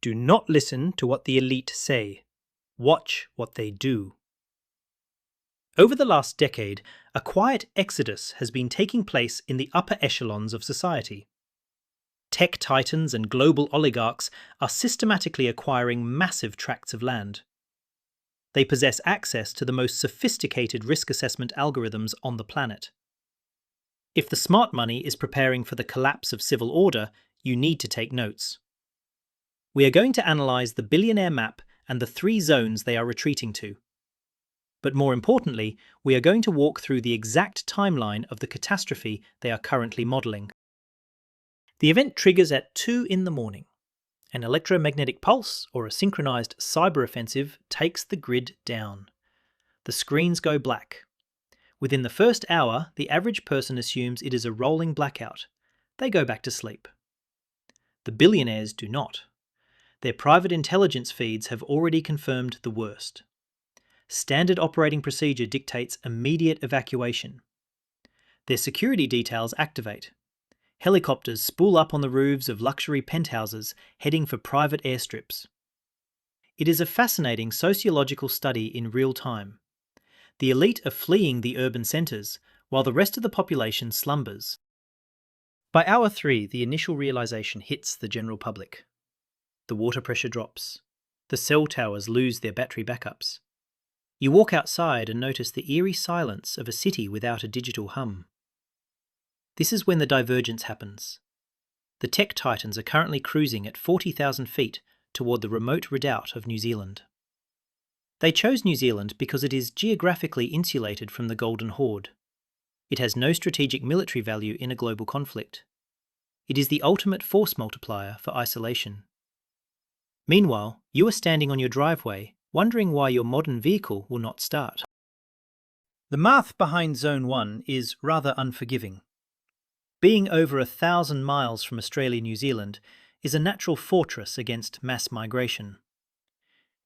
Do not listen to what the elite say. Watch what they do. Over the last decade, a quiet exodus has been taking place in the upper echelons of society. Tech titans and global oligarchs are systematically acquiring massive tracts of land. They possess access to the most sophisticated risk assessment algorithms on the planet. If the smart money is preparing for the collapse of civil order, you need to take notes. We are going to analyse the billionaire map and the 3 zones they are retreating to. But more importantly, we are going to walk through the exact timeline of the catastrophe they are currently modelling. The event triggers at 2 in the morning. An electromagnetic pulse or a synchronised cyber offensive takes the grid down. The screens go black. Within the first hour, the average person assumes it is a rolling blackout. They go back to sleep. The billionaires do not. Their private intelligence feeds have already confirmed the worst. Standard operating procedure dictates immediate evacuation. Their security details activate. Helicopters spool up on the roofs of luxury penthouses, heading for private airstrips. It is a fascinating sociological study in real time. The elite are fleeing the urban centres, while the rest of the population slumbers. By hour 3, the initial realisation hits the general public. The water pressure drops. The cell towers lose their battery backups. You walk outside and notice the eerie silence of a city without a digital hum. This is when the divergence happens. The tech titans are currently cruising at 40,000 feet toward the remote redoubt of New Zealand. They chose New Zealand because it is geographically insulated from the Golden Horde. It has no strategic military value in a global conflict. It is the ultimate force multiplier for isolation. Meanwhile, you are standing on your driveway, wondering why your modern vehicle will not start. The math behind Zone 1 is rather unforgiving. Being over 1,000 miles from Australia-New Zealand is a natural fortress against mass migration.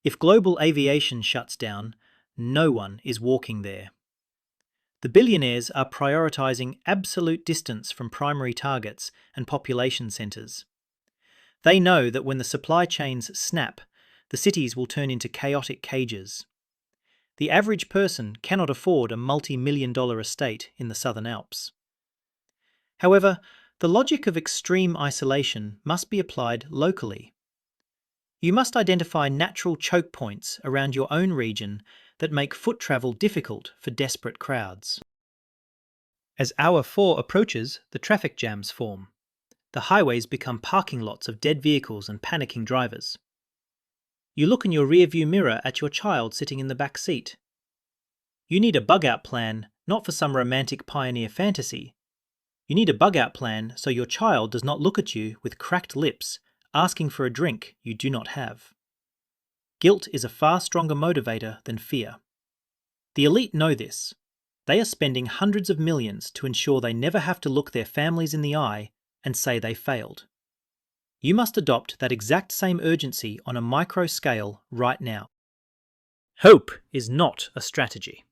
If global aviation shuts down, no one is walking there. The billionaires are prioritising absolute distance from primary targets and population centres. They know that when the supply chains snap, the cities will turn into chaotic cages. The average person cannot afford a multi-million-dollar estate in the Southern Alps. However, the logic of extreme isolation must be applied locally. You must identify natural choke points around your own region that make foot travel difficult for desperate crowds. As hour 4 approaches, the traffic jams form. The highways become parking lots of dead vehicles and panicking drivers. You look in your rearview mirror at your child sitting in the back seat. You need a bug-out plan, not for some romantic pioneer fantasy. You need a bug-out plan so your child does not look at you with cracked lips, asking for a drink you do not have. Guilt is a far stronger motivator than fear. The elite know this. They are spending hundreds of millions to ensure they never have to look their families in the eye and say they failed. You must adopt that exact same urgency on a micro scale right now. Hope is not a strategy.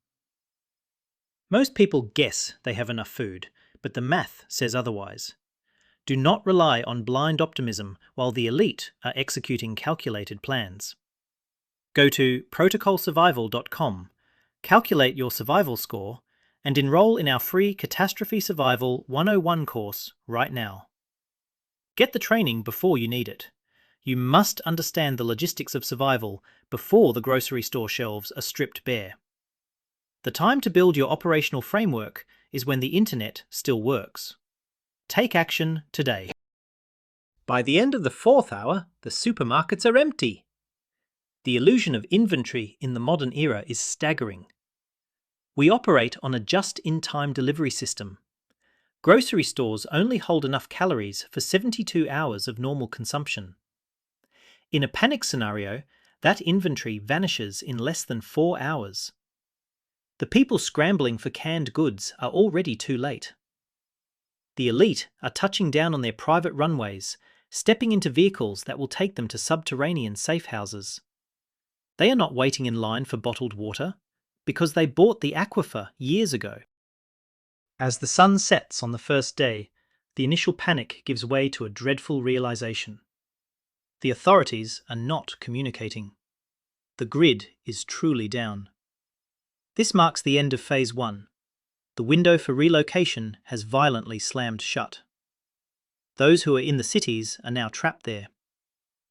Most people guess they have enough food, but the math says otherwise. Do not rely on blind optimism while the elite are executing calculated plans. Go to protocolsurvival.com, calculate your survival score, and enroll in our free Catastrophe Survival 101 course right now. Get the training before you need it. You must understand the logistics of survival before the grocery store shelves are stripped bare. The time to build your operational framework is when the internet still works. Take action today. By the end of the 4th hour, the supermarkets are empty. The illusion of inventory in the modern era is staggering. We operate on a just-in-time delivery system. Grocery stores only hold enough calories for 72 hours of normal consumption. In a panic scenario, that inventory vanishes in less than 4 hours. The people scrambling for canned goods are already too late. The elite are touching down on their private runways, stepping into vehicles that will take them to subterranean safe houses. They are not waiting in line for bottled water, because they bought the aquifer years ago. As the sun sets on the first day, the initial panic gives way to a dreadful realization. The authorities are not communicating. The grid is truly down. This marks the end of Phase 1. The window for relocation has violently slammed shut. Those who are in the cities are now trapped there.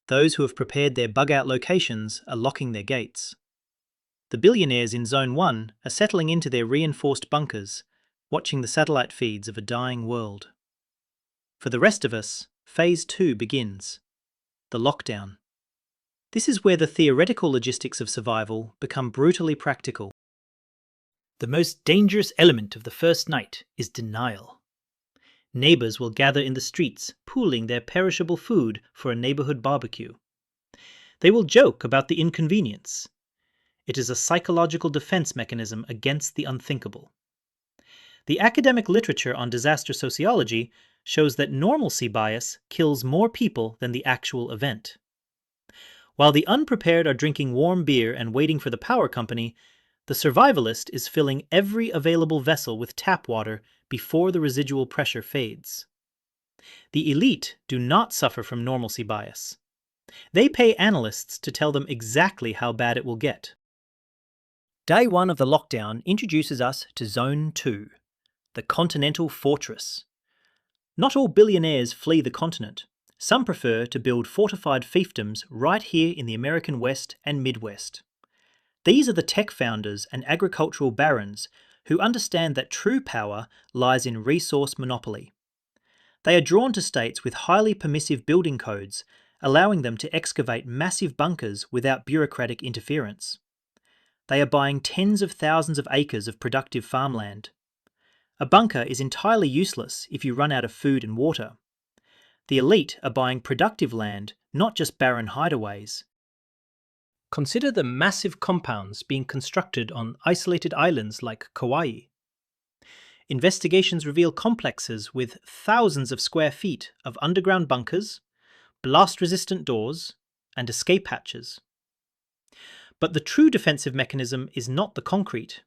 Those who have prepared their bug-out locations are locking their gates. The billionaires in Zone 1 are settling into their reinforced bunkers, watching the satellite feeds of a dying world. For the rest of us, Phase 2 begins. The lockdown. This is where the theoretical logistics of survival become brutally practical. The most dangerous element of the first night is denial. Neighbors will gather in the streets, pooling their perishable food for a neighborhood barbecue. They will joke about the inconvenience. It is a psychological defense mechanism against the unthinkable. The academic literature on disaster sociology shows that normalcy bias kills more people than the actual event. While the unprepared are drinking warm beer and waiting for the power company, the survivalist is filling every available vessel with tap water before the residual pressure fades. The elite do not suffer from normalcy bias. They pay analysts to tell them exactly how bad it will get. Day 1 of the lockdown introduces us to Zone 2, the continental fortress. Not all billionaires flee the continent. Some prefer to build fortified fiefdoms right here in the American West and Midwest. These are the tech founders and agricultural barons who understand that true power lies in resource monopoly. They are drawn to states with highly permissive building codes, allowing them to excavate massive bunkers without bureaucratic interference. They are buying tens of thousands of acres of productive farmland. A bunker is entirely useless if you run out of food and water. The elite are buying productive land, not just barren hideaways. Consider the massive compounds being constructed on isolated islands like Kauai. Investigations reveal complexes with thousands of square feet of underground bunkers, blast-resistant doors, and escape hatches. But the true defensive mechanism is not the concrete.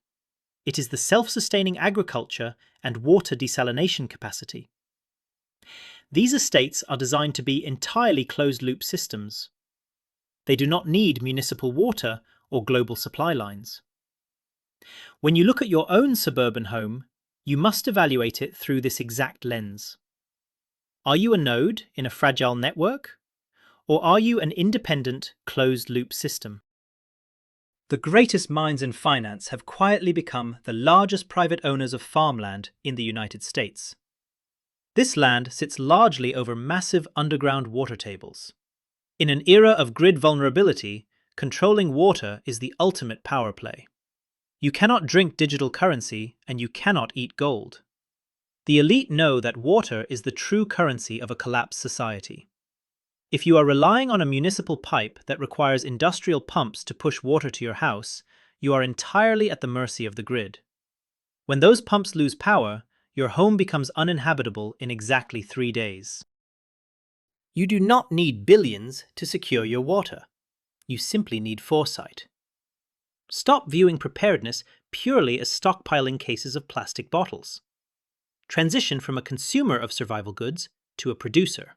It is the self-sustaining agriculture and water desalination capacity. These estates are designed to be entirely closed-loop systems. They do not need municipal water or global supply lines. When you look at your own suburban home, you must evaluate it through this exact lens. Are you a node in a fragile network? Or are you an independent, closed-loop system? The greatest minds in finance have quietly become the largest private owners of farmland in the United States. This land sits largely over massive underground water tables. In an era of grid vulnerability, controlling water is the ultimate power play. You cannot drink digital currency and you cannot eat gold. The elite know that water is the true currency of a collapsed society. If you are relying on a municipal pipe that requires industrial pumps to push water to your house, you are entirely at the mercy of the grid. When those pumps lose power, your home becomes uninhabitable in exactly 3 days. You do not need billions to secure your water. You simply need foresight. Stop viewing preparedness purely as stockpiling cases of plastic bottles. Transition from a consumer of survival goods to a producer.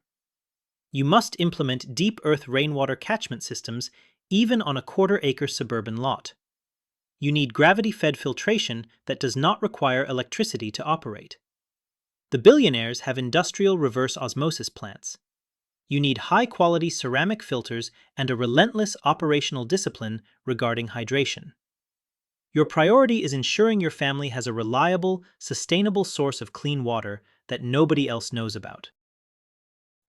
You must implement deep earth rainwater catchment systems even on a quarter-acre suburban lot. You need gravity-fed filtration that does not require electricity to operate. The billionaires have industrial reverse osmosis plants. You need high-quality ceramic filters and a relentless operational discipline regarding hydration. Your priority is ensuring your family has a reliable, sustainable source of clean water that nobody else knows about.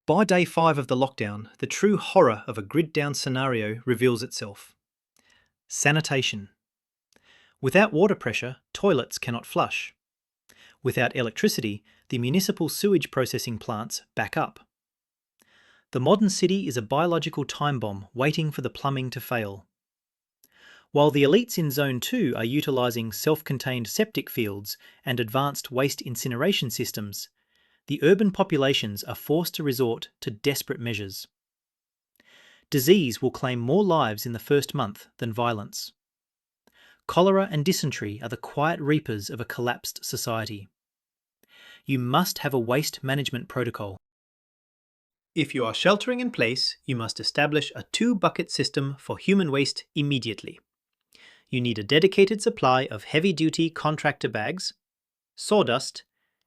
By day 5 of the lockdown, the true horror of a grid-down scenario reveals itself. Sanitation. Without water pressure, toilets cannot flush. Without electricity, the municipal sewage processing plants back up. The modern city is a biological time bomb waiting for the plumbing to fail. While the elites in Zone 2 are utilising self-contained septic fields and advanced waste incineration systems, the urban populations are forced to resort to desperate measures. Disease will claim more lives in the first month than violence. Cholera and dysentery are the quiet reapers of a collapsed society. You must have a waste management protocol. If you are sheltering in place, you must establish a 2-bucket system for human waste immediately. You need a dedicated supply of heavy-duty contractor bags, sawdust,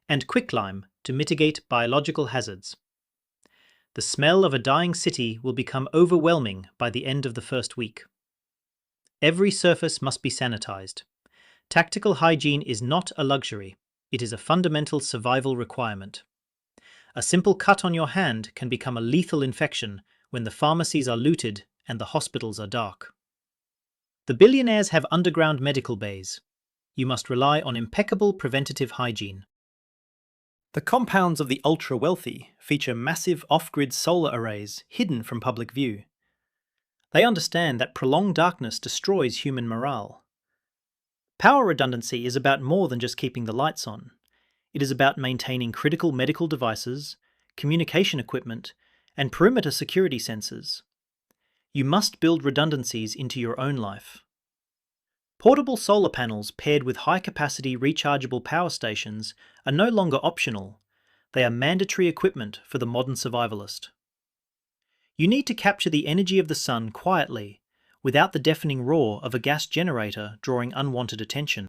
and quicklime to mitigate biological hazards. The smell of a dying city will become overwhelming by the end of the first week. Every surface must be sanitized. Tactical hygiene is not a luxury, it is a fundamental survival requirement. A simple cut on your hand can become a lethal infection when the pharmacies are looted and the hospitals are dark. The billionaires have underground medical bays. You must rely on impeccable preventative hygiene. The compounds of the ultra-wealthy feature massive off-grid solar arrays hidden from public view. They understand that prolonged darkness destroys human morale. Power redundancy is about more than just keeping the lights on. It is about maintaining critical medical devices, communication equipment, and perimeter security sensors. You must build redundancies into your own life. Portable solar panels paired with high-capacity rechargeable power stations are no longer optional. They are mandatory equipment for the modern survivalist. You need to capture the energy of the sun quietly, without the deafening roar of a gas generator drawing unwanted attention.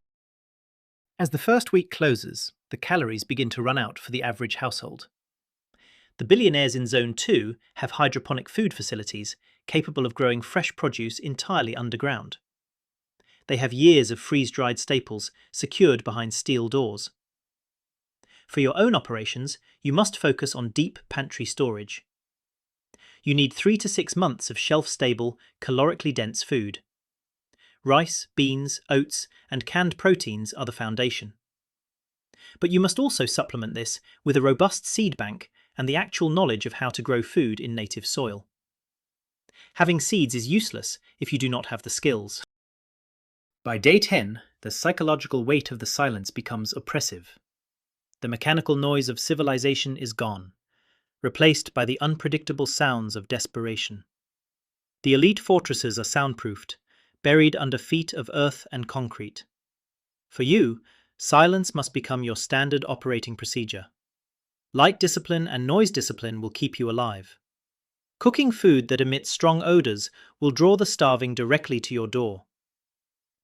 As the first week closes, the calories begin to run out for the average household. The billionaires in Zone 2 have hydroponic food facilities capable of growing fresh produce entirely underground. They have years of freeze-dried staples secured behind steel doors. For your own operations, you must focus on deep pantry storage. You need 3 to 6 months of shelf-stable, calorically dense food. Rice, beans, oats, and canned proteins are the foundation. But you must also supplement this with a robust seed bank and the actual knowledge of how to grow food in native soil. Having seeds is useless if you do not have the skills. By day 10, the psychological weight of the silence becomes oppressive. The mechanical noise of civilization is gone, replaced by the unpredictable sounds of desperation. The elite fortresses are soundproofed, buried under feet of earth and concrete. For you, silence must become your standard operating procedure. Light discipline and noise discipline will keep you alive. Cooking food that emits strong odors will draw the starving directly to your door.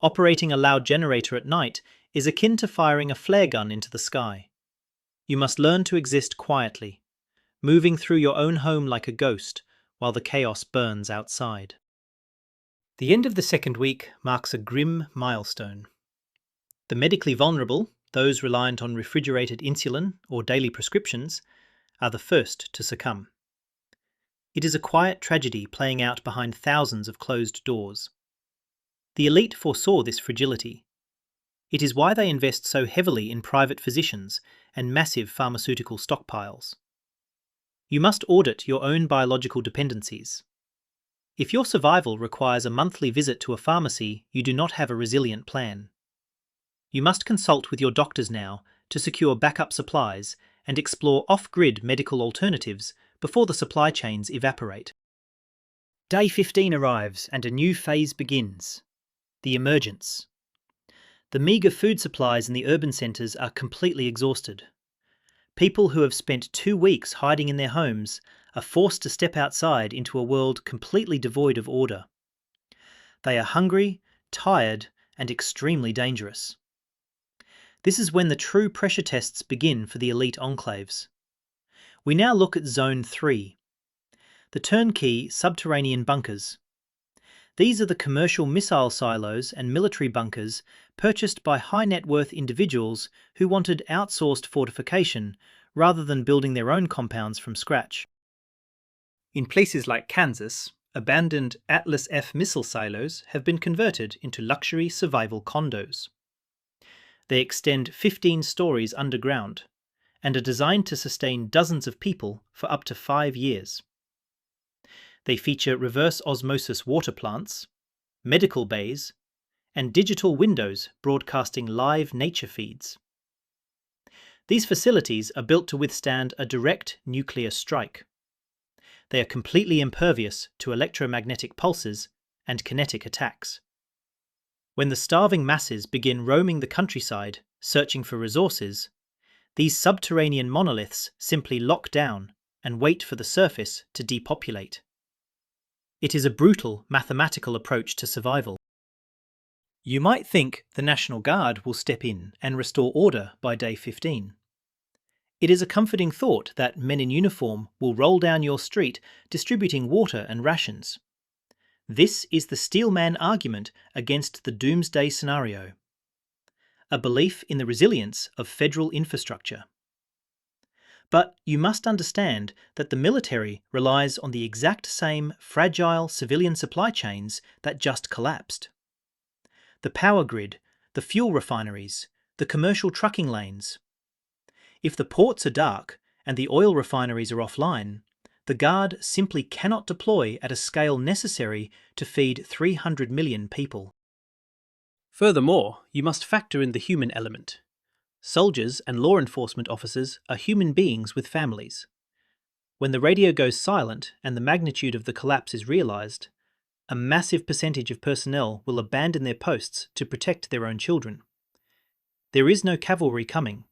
Operating a loud generator at night is akin to firing a flare gun into the sky. You must learn to exist quietly, moving through your own home like a ghost while the chaos burns outside. The end of the second week marks a grim milestone. The medically vulnerable, those reliant on refrigerated insulin or daily prescriptions, are the first to succumb. It is a quiet tragedy playing out behind thousands of closed doors. The elite foresaw this fragility. It is why they invest so heavily in private physicians and massive pharmaceutical stockpiles. You must audit your own biological dependencies. If your survival requires a monthly visit to a pharmacy, you do not have a resilient plan. You must consult with your doctors now to secure backup supplies and explore off-grid medical alternatives before the supply chains evaporate. Day 15 arrives and a new phase begins. The emergence. The meagre food supplies in the urban centres are completely exhausted. People who have spent 2 weeks hiding in their homes are forced to step outside into a world completely devoid of order. They are hungry, tired, and extremely dangerous. This is when the true pressure tests begin for the elite enclaves. We now look at Zone 3, the turnkey subterranean bunkers. These are the commercial missile silos and military bunkers purchased by high-net-worth individuals who wanted outsourced fortification rather than building their own compounds from scratch. In places like Kansas, abandoned Atlas F missile silos have been converted into luxury survival condos. They extend 15 stories underground and are designed to sustain dozens of people for up to 5 years. They feature reverse osmosis water plants, medical bays, and digital windows broadcasting live nature feeds. These facilities are built to withstand a direct nuclear strike. They are completely impervious to electromagnetic pulses and kinetic attacks. When the starving masses begin roaming the countryside, searching for resources, these subterranean monoliths simply lock down and wait for the surface to depopulate. It is a brutal mathematical approach to survival. You might think the National Guard will step in and restore order by day 15. It is a comforting thought that men in uniform will roll down your street distributing water and rations. This is the steelman argument against the doomsday scenario. A belief in the resilience of federal infrastructure. But you must understand that the military relies on the exact same fragile civilian supply chains that just collapsed. The power grid, the fuel refineries, the commercial trucking lanes. If the ports are dark and the oil refineries are offline, the Guard simply cannot deploy at a scale necessary to feed 300 million people. Furthermore, you must factor in the human element. Soldiers and law enforcement officers are human beings with families. When the radio goes silent and the magnitude of the collapse is realized, a massive percentage of personnel will abandon their posts to protect their own children. There is no cavalry coming.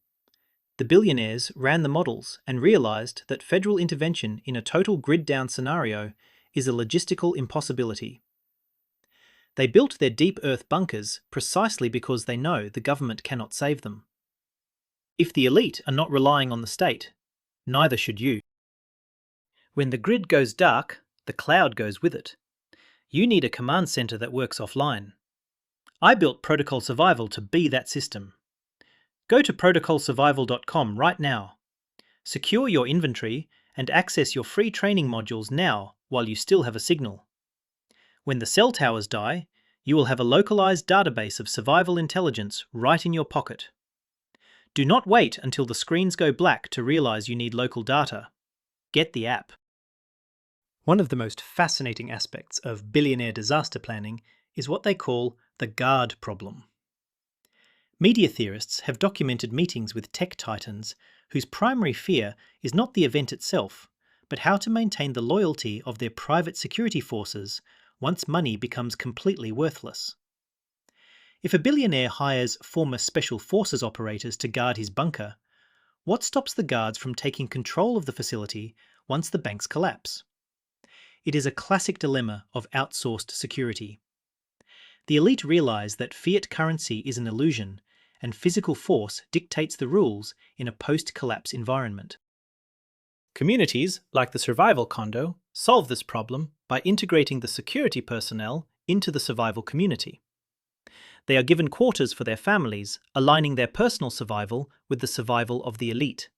The billionaires ran the models and realized that federal intervention in a total grid-down scenario is a logistical impossibility. They built their deep earth bunkers precisely because they know the government cannot save them. If the elite are not relying on the state, neither should you. When the grid goes dark, the cloud goes with it. You need a command center that works offline. I built Protocol Survival to be that system. Go to protocolsurvival.com right now. Secure your inventory and access your free training modules now while you still have a signal. When the cell towers die, you will have a localized database of survival intelligence right in your pocket. Do not wait until the screens go black to realize you need local data. Get the app. One of the most fascinating aspects of billionaire disaster planning is what they call the Guard problem. Media theorists have documented meetings with tech titans whose primary fear is not the event itself, but how to maintain the loyalty of their private security forces once money becomes completely worthless. If a billionaire hires former special forces operators to guard his bunker, what stops the guards from taking control of the facility once the banks collapse? It is a classic dilemma of outsourced security. The elite realize that fiat currency is an illusion, and physical force dictates the rules in a post-collapse environment. Communities, like the survival condo, solve this problem by integrating the security personnel into the survival community. They are given quarters for their families, aligning their personal survival with the survival of the elite.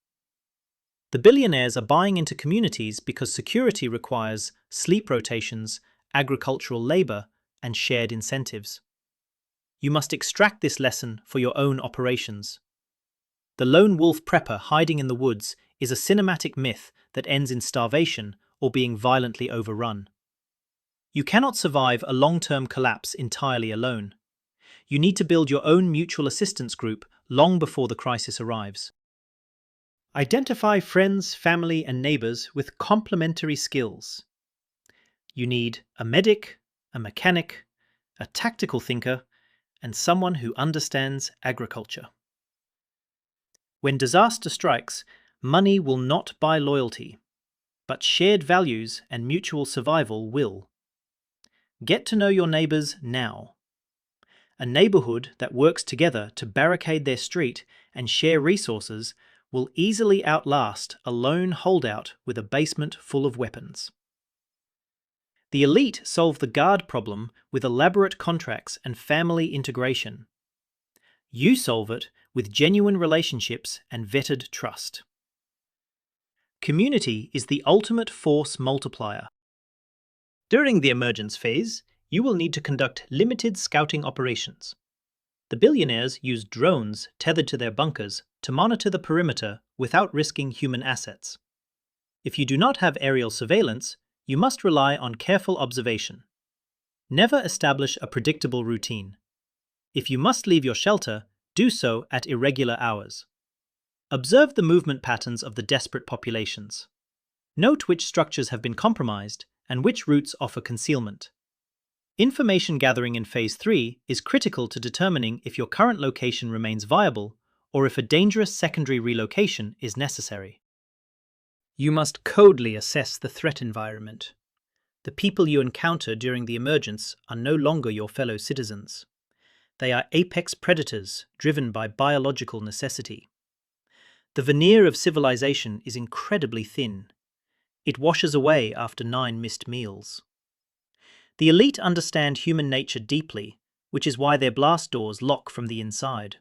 The billionaires are buying into communities because security requires sleep rotations, agricultural labor, and shared incentives. You must extract this lesson for your own operations. The lone wolf prepper hiding in the woods is a cinematic myth that ends in starvation or being violently overrun. You cannot survive a long-term collapse entirely alone. You need to build your own mutual assistance group long before the crisis arrives. Identify friends, family, and neighbors with complementary skills. You need a medic, a mechanic, a tactical thinker, and someone who understands agriculture. When disaster strikes, money will not buy loyalty, but shared values and mutual survival will. Get to know your neighbors now. A neighborhood that works together to barricade their street and share resources will easily outlast a lone holdout with a basement full of weapons. The elite solve the guard problem with elaborate contracts and family integration. You solve it with genuine relationships and vetted trust. Community is the ultimate force multiplier. During the emergence phase, you will need to conduct limited scouting operations. The billionaires use drones tethered to their bunkers to monitor the perimeter without risking human assets. If you do not have aerial surveillance, you must rely on careful observation. Never establish a predictable routine. If you must leave your shelter, do so at irregular hours. Observe the movement patterns of the desperate populations. Note which structures have been compromised and which routes offer concealment. Information gathering in Phase 3 is critical to determining if your current location remains viable or if a dangerous secondary relocation is necessary. You must coldly assess the threat environment. The people you encounter during the emergence are no longer your fellow citizens. They are apex predators driven by biological necessity. The veneer of civilization is incredibly thin. It washes away after 9 missed meals. The elite understand human nature deeply, which is why their blast doors lock from the inside.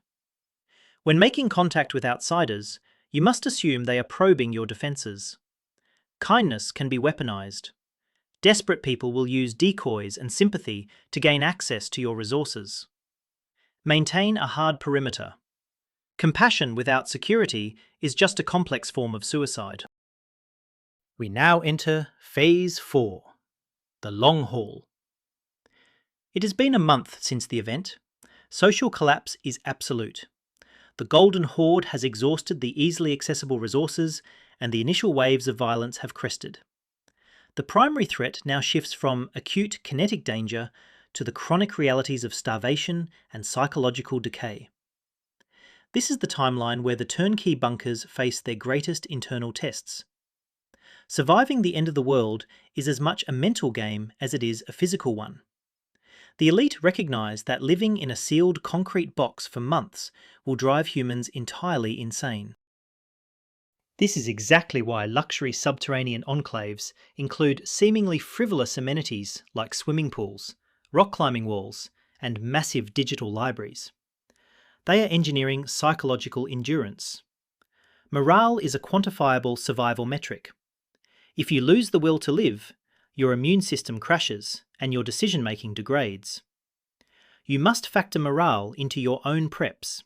When making contact with outsiders, you must assume they are probing your defenses. Kindness can be weaponized. Desperate people will use decoys and sympathy to gain access to your resources. Maintain a hard perimeter. Compassion without security is just a complex form of suicide. We now enter Phase 4, the long haul. It has been a month since the event. Social collapse is absolute. The Golden Horde has exhausted the easily accessible resources, and the initial waves of violence have crested. The primary threat now shifts from acute kinetic danger to the chronic realities of starvation and psychological decay. This is the timeline where the turnkey bunkers face their greatest internal tests. Surviving the end of the world is as much a mental game as it is a physical one. The elite recognise that living in a sealed concrete box for months will drive humans entirely insane. This is exactly why luxury subterranean enclaves include seemingly frivolous amenities like swimming pools, rock climbing walls, and massive digital libraries. They are engineering psychological endurance. Morale is a quantifiable survival metric. If you lose the will to live, your immune system crashes and your decision-making degrades. You must factor morale into your own preps.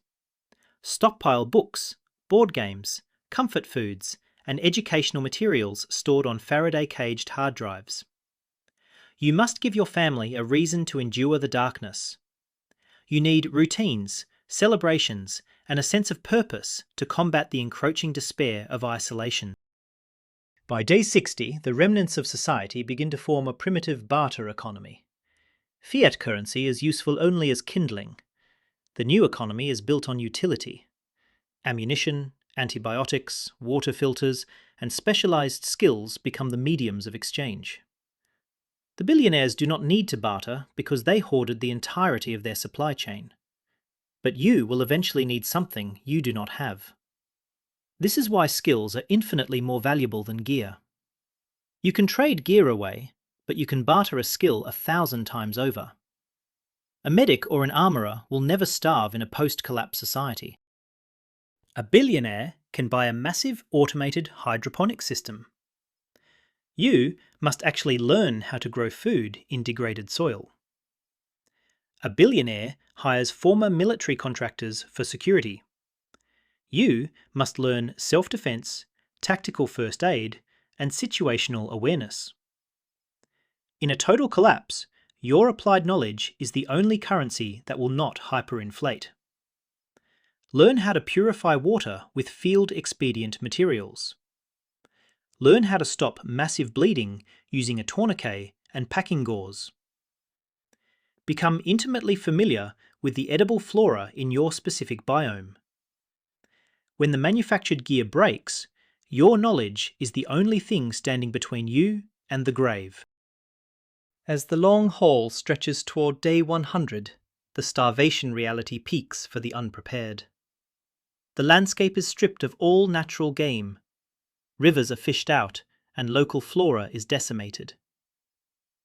Stockpile books, board games, comfort foods, and educational materials stored on Faraday-caged hard drives. You must give your family a reason to endure the darkness. You need routines, celebrations, and a sense of purpose to combat the encroaching despair of isolation. By day 60, the remnants of society begin to form a primitive barter economy. Fiat currency is useful only as kindling. The new economy is built on utility. Ammunition, antibiotics, water filters, and specialized skills become the mediums of exchange. The billionaires do not need to barter because they hoarded the entirety of their supply chain. But you will eventually need something you do not have. This is why skills are infinitely more valuable than gear. You can trade gear away, but you can barter a skill 1,000 times over. A medic or an armourer will never starve in a post-collapse society. A billionaire can buy a massive automated hydroponic system. You must actually learn how to grow food in degraded soil. A billionaire hires former military contractors for security. You must learn self-defense, tactical first aid, and situational awareness. In a total collapse, your applied knowledge is the only currency that will not hyperinflate. Learn how to purify water with field-expedient materials. Learn how to stop massive bleeding using a tourniquet and packing gauze. Become intimately familiar with the edible flora in your specific biome. When the manufactured gear breaks, your knowledge is the only thing standing between you and the grave. As the long haul stretches toward day 100, the starvation reality peaks for the unprepared. The landscape is stripped of all natural game. Rivers are fished out, and local flora is decimated.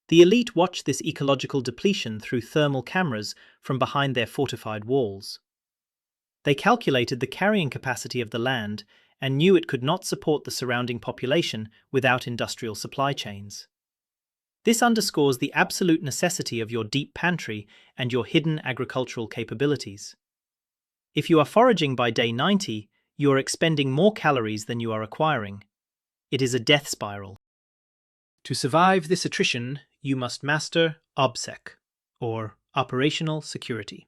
The elite watch this ecological depletion through thermal cameras from behind their fortified walls. They calculated the carrying capacity of the land and knew it could not support the surrounding population without industrial supply chains. This underscores the absolute necessity of your deep pantry and your hidden agricultural capabilities. If you are foraging by day 90, you are expending more calories than you are acquiring. It is a death spiral. To survive this attrition, you must master OBSEC, or Operational Security.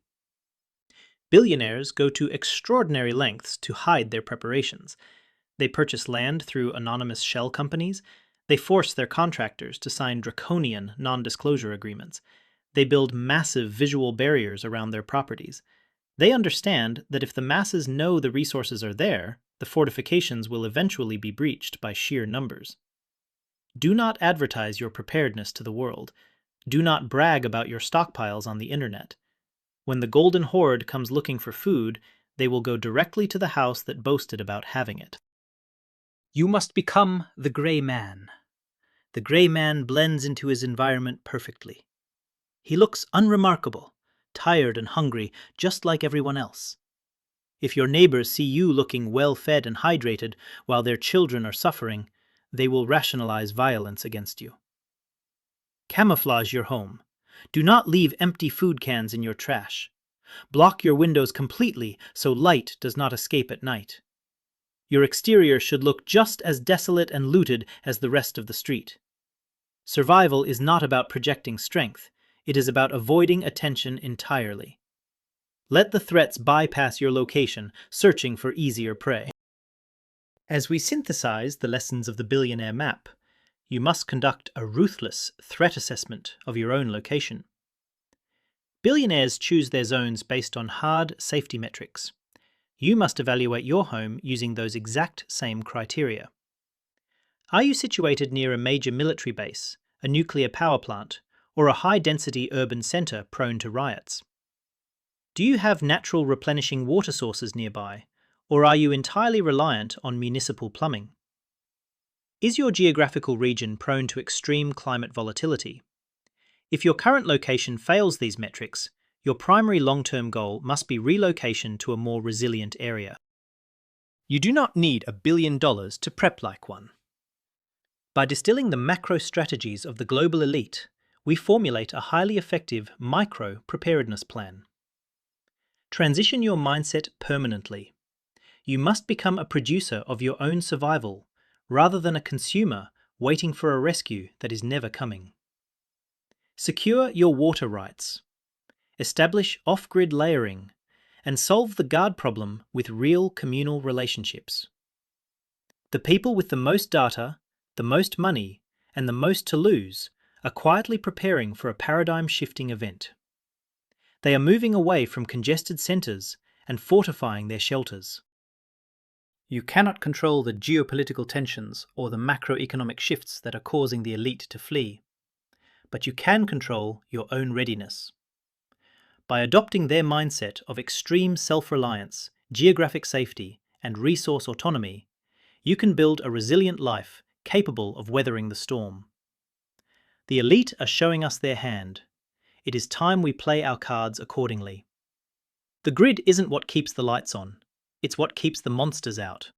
Billionaires go to extraordinary lengths to hide their preparations. They purchase land through anonymous shell companies. They force their contractors to sign draconian non-disclosure agreements. They build massive visual barriers around their properties. They understand that if the masses know the resources are there, the fortifications will eventually be breached by sheer numbers. Do not advertise your preparedness to the world. Do not brag about your stockpiles on the internet. When the Golden Horde comes looking for food, they will go directly to the house that boasted about having it. You must become the Grey Man. The Grey Man blends into his environment perfectly. He looks unremarkable, tired and hungry, just like everyone else. If your neighbors see you looking well-fed and hydrated while their children are suffering, they will rationalize violence against you. Camouflage your home. Do not leave empty food cans in your trash. Block your windows completely so light does not escape at night. Your exterior should look just as desolate and looted as the rest of the street. Survival is not about projecting strength. It is about avoiding attention entirely. Let the threats bypass your location, searching for easier prey. As we synthesize the lessons of the Billionaire map, you must conduct a ruthless threat assessment of your own location. Billionaires choose their zones based on hard safety metrics. You must evaluate your home using those exact same criteria. Are you situated near a major military base, a nuclear power plant, or a high-density urban centre prone to riots? Do you have natural replenishing water sources nearby, or are you entirely reliant on municipal plumbing? Is your geographical region prone to extreme climate volatility? If your current location fails these metrics, your primary long-term goal must be relocation to a more resilient area. You do not need $1 billion to prep like one. By distilling the macro strategies of the global elite, we formulate a highly effective micro preparedness plan. Transition your mindset permanently. You must become a producer of your own survival, rather than a consumer waiting for a rescue that is never coming. Secure your water rights. Establish off-grid layering, and solve the guard problem with real communal relationships. The people with the most data, the most money, and the most to lose are quietly preparing for a paradigm-shifting event. They are moving away from congested centres and fortifying their shelters. You cannot control the geopolitical tensions or the macroeconomic shifts that are causing the elite to flee, but you can control your own readiness. By adopting their mindset of extreme self-reliance, geographic safety, and resource autonomy, you can build a resilient life capable of weathering the storm. The elite are showing us their hand. It is time we play our cards accordingly. The grid isn't what keeps the lights on, it's what keeps the monsters out.